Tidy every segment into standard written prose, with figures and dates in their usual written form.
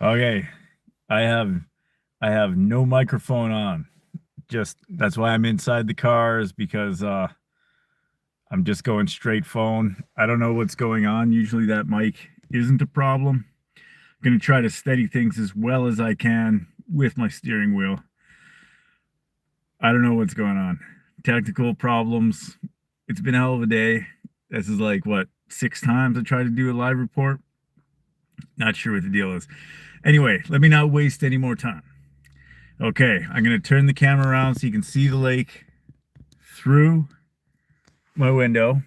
Okay, I have I have no microphone on. Just that's why I'm inside the car is because I'm just going straight phone. I don't know what's going on. Usually that mic isn't a problem. I'm gonna try to steady things as well as I can with my steering wheel. I don't know what's going on. Technical problems. It's been a hell of a day. This is like what, 6 times I tried to do a live report. Not sure what the deal is. Anyway, let me not waste any more time. Okay, I'm going to turn the camera around so you can see the lake through my window.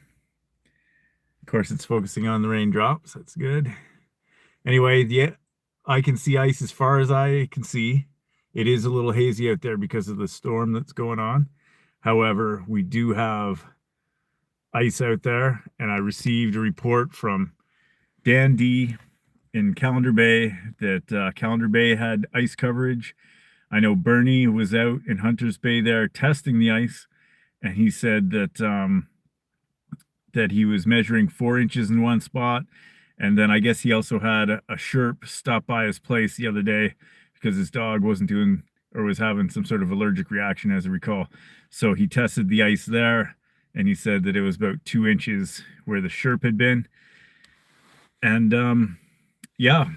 Of course, it's focusing on the raindrops. That's good. Anyway, yeah, I can see ice as far as I can see. It is a little hazy out there because of the storm that's going on. However, we do have ice out there, and I received a report from Dan D in Calendar Bay that Calendar Bay had ice coverage. I know Bernie was out in Hunters Bay there testing the ice, and he said that he was measuring 4 inches in one spot, and then I guess he also had a Sherp stop by his place the other day because his dog wasn't doing or was having some sort of allergic reaction, as I recall. So he tested the ice there, and he said that it was about 2 inches where the Sherp had been, and yeah.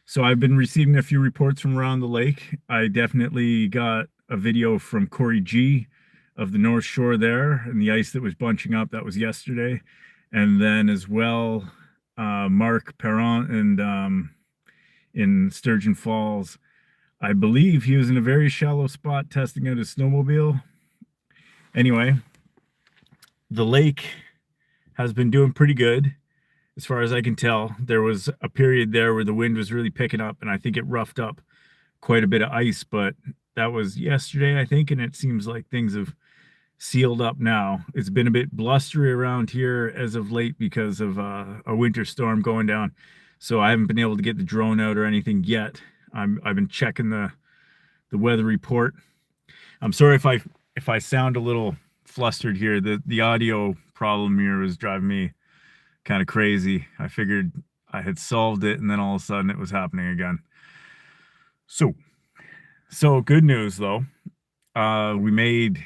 So I've been receiving a few reports from around the lake. I definitely got a video from Corey G of the North Shore there and the ice that was bunching up. That was yesterday. And then as well, Mark Perron and in Sturgeon Falls. I believe he was in a very shallow spot testing out his snowmobile. Anyway, the lake has been doing pretty good. As far as I can tell, there was a period there where the wind was really picking up, and I think it roughed up quite a bit of ice, but that was yesterday, I think, and it seems like things have sealed up now. It's been a bit blustery around here as of late because of a winter storm going down, so I haven't been able to get the drone out or anything yet. I've been checking the weather report. I'm sorry if I sound a little flustered here. The audio problem here was driving me kind of crazy. I figured I had solved it, and then all of a sudden it was happening again. So, so good news though. We made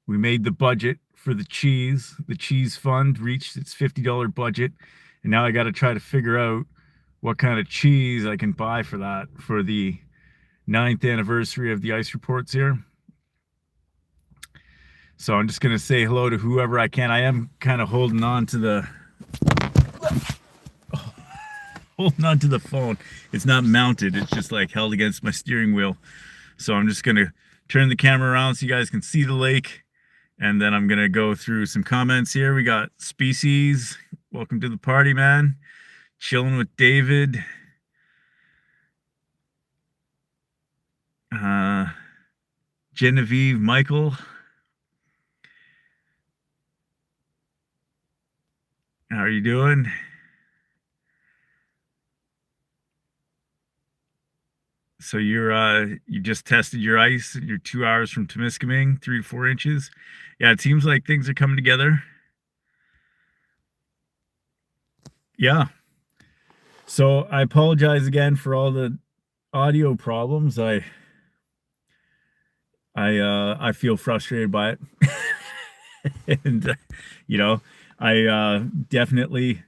the budget for the cheese. The cheese fund reached its $50 budget, and now I got to try to figure out what kind of cheese I can buy for that for the 9th anniversary of the ice reports here. So I'm just gonna say hello to whoever I can. I am kind of holding on to the phone. It's not mounted. It's just like held against my steering wheel. So I'm just gonna turn the camera around so you guys can see the lake. And then I'm gonna go through some comments here. We got Species. Welcome to the party, man. Chilling with David. Uh, Genevieve, Michael. How are you doing? So you just tested your ice. You're 2 hours from Temiskaming, 3 to 4 inches. Yeah, it seems like things are coming together. Yeah. So I apologize again for all the audio problems. I feel frustrated by it. And you know, I definitely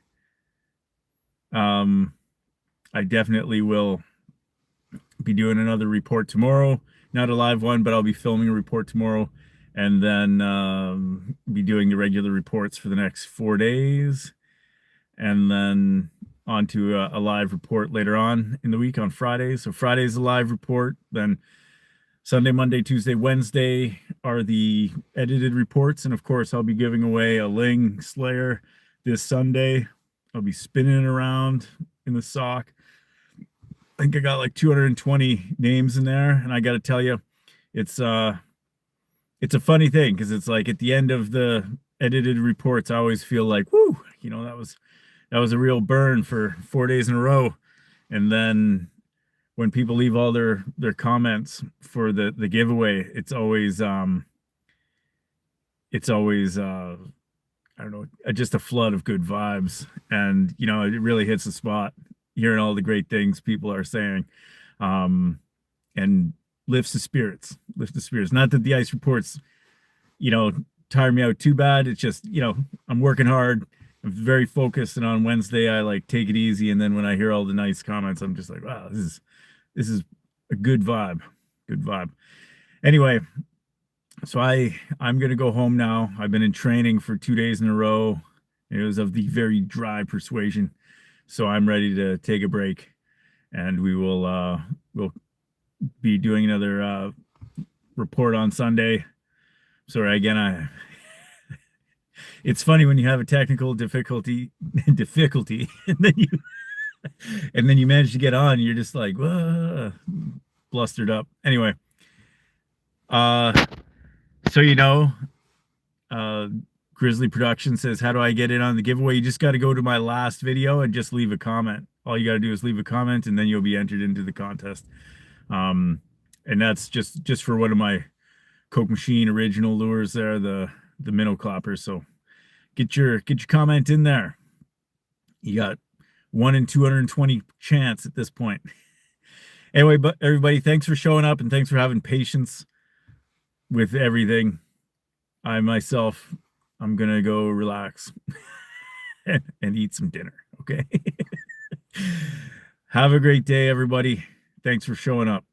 um I definitely will be doing another report tomorrow. Not a live one, but I'll be filming a report tomorrow, and then be doing the regular reports for the next 4 days, and then on to a live report later on in the week on Friday. So Friday's a live report, then Sunday, Monday, Tuesday, Wednesday are the edited reports, and of course I'll be giving away a Ling Slayer this Sunday. I'll be spinning it around in the sock. I think I got like 220 names in there, and I got to tell you, it's it's a funny thing because it's like at the end of the edited reports, I always feel like, whoo, that was a real burn for 4 days in a row, and then when people leave all their comments for the giveaway, it's always I don't know, just a flood of good vibes, and it really hits the spot. hearing all the great things people are saying, um, and lifts the spirits. Lifts the spirits. Not that the ice reports, you know, tire me out too bad. It's just, I'm working hard. I'm very focused, and on Wednesday I like take it easy. And then when I hear all the nice comments, I'm just like, wow, this is a good vibe. Good vibe. Anyway, so I'm gonna go home now. I've been in training for 2 days in a row. It was of the very dry persuasion. So I'm ready to take a break, and we'll be doing another report on Sunday. Sorry again, it's funny when you have a technical difficulty, and then you manage to get on, you're just like, whoa, blustered up. Anyway, uh, so uh, Grizzly Production says, how do I get in on the giveaway? You just got to go to my last video and just leave a comment. All you got to do is leave a comment, and then you'll be entered into the contest. And that's just for one of my Coke Machine original lures there, the minnow cloppers. So get your comment in there. You got 1 in 220 chance at this point. Anyway, but everybody, thanks for showing up, and thanks for having patience with everything. I'm gonna go relax and eat some dinner. Okay. Have a great day, everybody. Thanks for showing up.